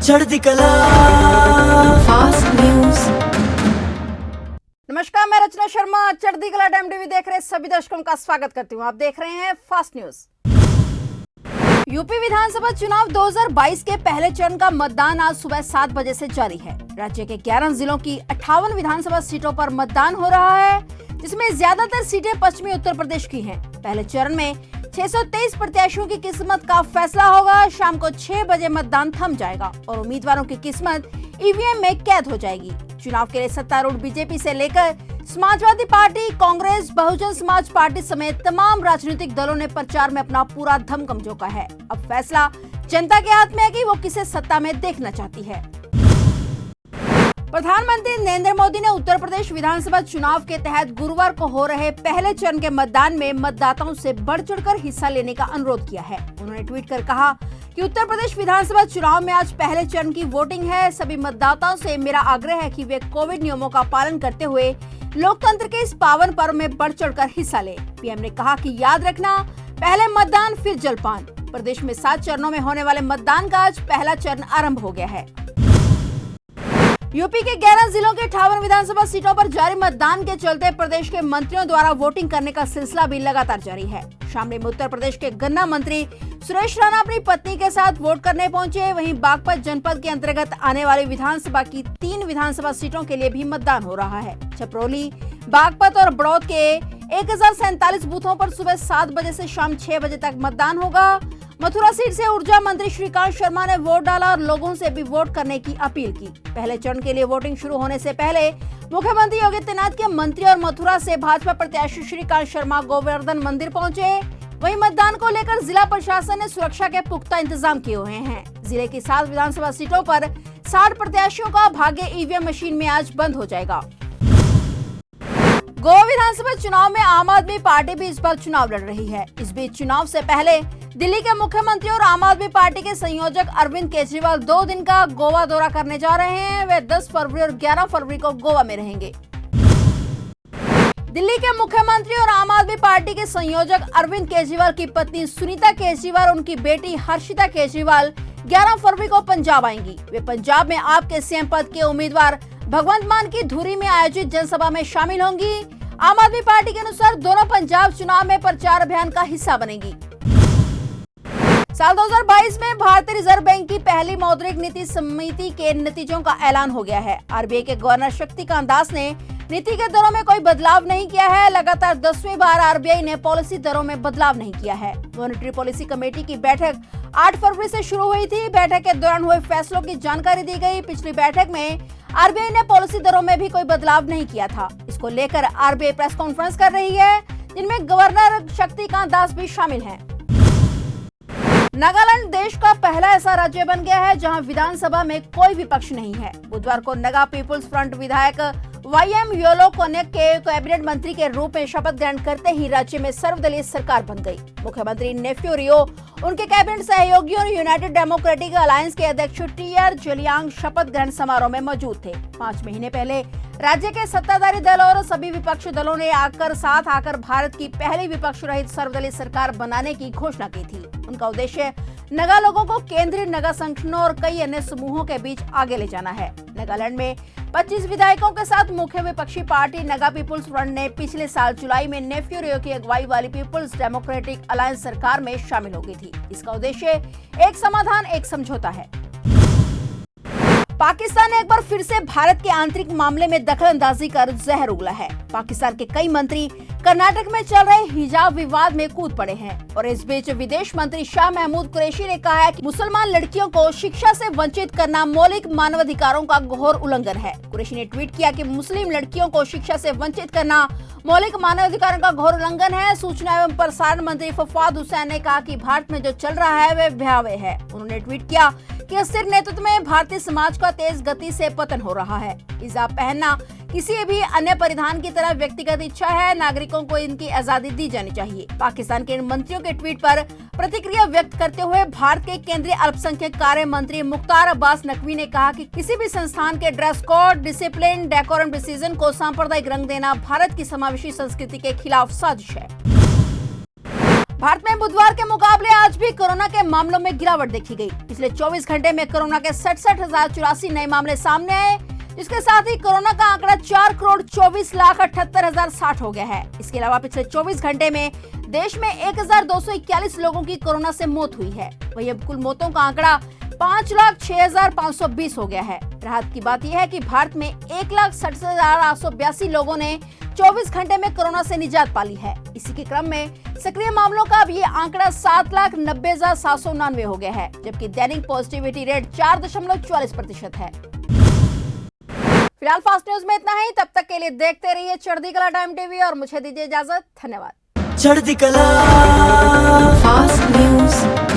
चढ़ती कला fast news. नमस्कार, मैं रचना शर्मा चढ़ती कला टाइम टीवी देख रहे सभी दर्शकों का स्वागत करती हूँ। आप देख रहे हैं फास्ट न्यूज। यूपी विधानसभा चुनाव 2022 के पहले चरण का मतदान आज सुबह 7 बजे से जारी है। राज्य के 11 जिलों की 58 विधानसभा सीटों पर मतदान हो रहा है, जिसमें ज्यादातर सीटें पश्चिमी उत्तर प्रदेश की हैं। पहले चरण में 623 प्रत्याशियों की किस्मत का फैसला होगा। शाम को 6 बजे मतदान थम जाएगा और उम्मीदवारों की किस्मत ईवीएम में कैद हो जाएगी। चुनाव के लिए सत्तारूढ़ बीजेपी से लेकर समाजवादी पार्टी, कांग्रेस, बहुजन समाज पार्टी समेत तमाम राजनीतिक दलों ने प्रचार में अपना पूरा दमखम झोंका है। अब फैसला जनता के हाथ में है कि वो किसे सत्ता में देखना चाहती है। प्रधानमंत्री नरेंद्र मोदी ने उत्तर प्रदेश विधानसभा चुनाव के तहत गुरुवार को हो रहे पहले चरण के मतदान में मतदाताओं से बढ़ चढ़कर हिस्सा लेने का अनुरोध किया है। उन्होंने ट्वीट कर कहा कि उत्तर प्रदेश विधानसभा चुनाव में आज पहले चरण की वोटिंग है। सभी मतदाताओं से मेरा आग्रह है कि वे कोविड नियमों का पालन करते हुए लोकतंत्र के इस पावन पर्व में बढ़ चढ़कर हिस्सा ले। पीएम ने कहा कि याद रखना, पहले मतदान फिर जलपान। प्रदेश में 7 चरणों में होने वाले मतदान का आज पहला चरण आरंभ हो गया है। यूपी के 11 जिलों के 58 विधानसभा सीटों पर जारी मतदान के चलते प्रदेश के मंत्रियों द्वारा वोटिंग करने का सिलसिला भी लगातार जारी है। शामली में उत्तर प्रदेश के गन्ना मंत्री सुरेश राणा अपनी पत्नी के साथ वोट करने पहुंचे। वहीं बागपत जनपद के अंतर्गत आने वाली विधानसभा की 3 विधानसभा सीटों के लिए भी मतदान हो रहा है। छपरौली, बागपत और बड़ौद के 1047 बूथों पर सुबह 7 बजे से शाम 6 बजे तक मतदान होगा। मथुरा सीट से ऊर्जा मंत्री श्रीकांत शर्मा ने वोट डाला और लोगों से भी वोट करने की अपील की। पहले चरण के लिए वोटिंग शुरू होने से पहले मुख्यमंत्री योगी आदित्यनाथ के मंत्री और मथुरा से भाजपा प्रत्याशी श्रीकांत शर्मा गोवर्धन मंदिर पहुंचे। वहीं मतदान को लेकर जिला प्रशासन ने सुरक्षा के पुख्ता इंतजाम किए हुए हैं। जिले की 7 विधानसभा सीटों पर 60 प्रत्याशियों का भाग्य ईवीएम मशीन में आज बंद हो जाएगा। गोवा विधानसभा चुनाव में आम आदमी पार्टी भी इस बार चुनाव लड़ रही है। इस बीच चुनाव से पहले दिल्ली के मुख्यमंत्री और आम आदमी पार्टी के संयोजक अरविंद केजरीवाल 2 दिन का गोवा दौरा करने जा रहे हैं। वे 10 फरवरी और 11 फरवरी को गोवा में रहेंगे। दिल्ली के मुख्यमंत्री और आम आदमी पार्टी के संयोजक अरविंद केजरीवाल की पत्नी सुनीता केजरीवाल और उनकी बेटी हर्षिता केजरीवाल 11 फरवरी को पंजाब आएंगी। वे पंजाब में आप के सीएम पद के उम्मीदवार भगवंत मान की धुरी में आयोजित जनसभा में शामिल होंगी। आम आदमी पार्टी के अनुसार दोनों पंजाब चुनाव में प्रचार अभियान का हिस्सा बनेगी। साल 2022 में भारतीय रिजर्व बैंक की पहली मौद्रिक नीति समिति के नतीजों का ऐलान हो गया है। आरबीआई के गवर्नर शक्तिकांत दास ने नीति के दरों में कोई बदलाव नहीं किया है। लगातार 10वीं बार आरबीआई ने पॉलिसी दरों में बदलाव नहीं किया है। मॉनेटरी पॉलिसी कमेटी की बैठक 8 फरवरी से शुरू हुई थी। बैठक के दौरान हुए फैसलों की जानकारी दी गई। पिछली बैठक में आरबीआई ने पॉलिसी दरों में भी कोई बदलाव नहीं किया था। इसको लेकर आरबीआई प्रेस कॉन्फ्रेंस कर रही है, जिनमें गवर्नर शक्तिकांत दास भी शामिल हैं। नागालैंड देश का पहला ऐसा राज्य बन गया है जहां विधानसभा में कोई विपक्ष नहीं है। बुधवार को नगा पीपुल्स फ्रंट विधायक वाईएम योलो कोनेक के कैबिनेट मंत्री के रूप में शपथ ग्रहण करते ही राज्य में सर्वदलीय सरकार बन गई। मुख्यमंत्री नेफ्यू रियो, उनके कैबिनेट सहयोगियों और यूनाइटेड डेमोक्रेटिक अलायंस के अध्यक्ष टीआर जलियांग शपथ ग्रहण समारोह में मौजूद थे। 5 महीने पहले राज्य के सत्ताधारी दल और सभी विपक्षी दलों ने साथ आकर भारत की पहली विपक्ष रहित सर्वदलीय सरकार बनाने की घोषणा की थी। उनका उद्देश्य नगा लोगों को केंद्रीय नगा संगठनों और कई अन्य समूहों के बीच आगे ले जाना है। नागालैंड में 25 विधायकों के साथ मुख्य विपक्षी पार्टी नगा पीपुल्स फ्रंट ने पिछले साल जुलाई में नेफ्यू रियो की अगुवाई वाली पीपुल्स डेमोक्रेटिक अलायंस सरकार में शामिल हो गई थी। इसका उद्देश्य एक समाधान, एक समझौता है। पाकिस्तान ने एक बार फिर से भारत के आंतरिक मामले में दखलंदाजी कर जहर उगला है। पाकिस्तान के कई मंत्री कर्नाटक में चल रहे हिजाब विवाद में कूद पड़े हैं और इस बीच विदेश मंत्री शाह महमूद कुरैशी ने कहा है कि मुसलमान लड़कियों को शिक्षा से वंचित करना मौलिक मानवाधिकारों का घोर उल्लंघन है। कुरैशी ने ट्वीट किया कि मुस्लिम लड़कियों को शिक्षा से वंचित करना मौलिक मानवाधिकारों का घोर उल्लंघन है। सूचना एवं प्रसारण मंत्री फवाद हुसैन ने कहा कि भारत में जो चल रहा है वह भयावह है। उन्होंने ट्वीट किया कि अस्थिर नेतृत्व में भारतीय समाज का तेज गति से पतन हो रहा है। हिजाब पहनना किसी भी अन्य परिधान की तरह व्यक्तिगत इच्छा है। नागरिकों को इनकी आजादी दी जानी चाहिए। पाकिस्तान के मंत्रियों के ट्वीट पर प्रतिक्रिया व्यक्त करते हुए भारत के केंद्रीय अल्पसंख्यक कार्य मंत्री मुख्तार अब्बास नकवी ने कहा कि किसी भी संस्थान के dress code, discipline, decorum decision को सांप्रदायिक रंग देना भारत की समावेशी संस्कृति के खिलाफ साजिश है। भारत में बुधवार के मुकाबले आज भी कोरोना के मामलों में गिरावट देखी गई। पिछले 24 घंटे में कोरोना के 67,084 नए मामले सामने आए, जिसके साथ ही कोरोना का आंकड़ा 4,24,78,060 हो गया है। इसके अलावा पिछले 24 घंटे में देश में 1,241 लोगों की कोरोना से मौत हुई है। वहीं अब कुल मौतों का आंकड़ा 5,06,520 हो गया है। राहत की बात यह है कि भारत में 1,60,882 लोगों ने 24 घंटे में कोरोना से निजात पाली है। इसी के क्रम में सक्रिय मामलों का अब ये आंकड़ा 7,90,799 हो गया है, जबकि दैनिक पॉजिटिविटी रेट 4.44% है। फिलहाल फास्ट न्यूज में इतना ही। तब तक के लिए देखते रहिए चढ़ती कला टाइम टीवी और मुझे दीजिए इजाजत। धन्यवाद। चढ़ती कला फास्ट न्यूज।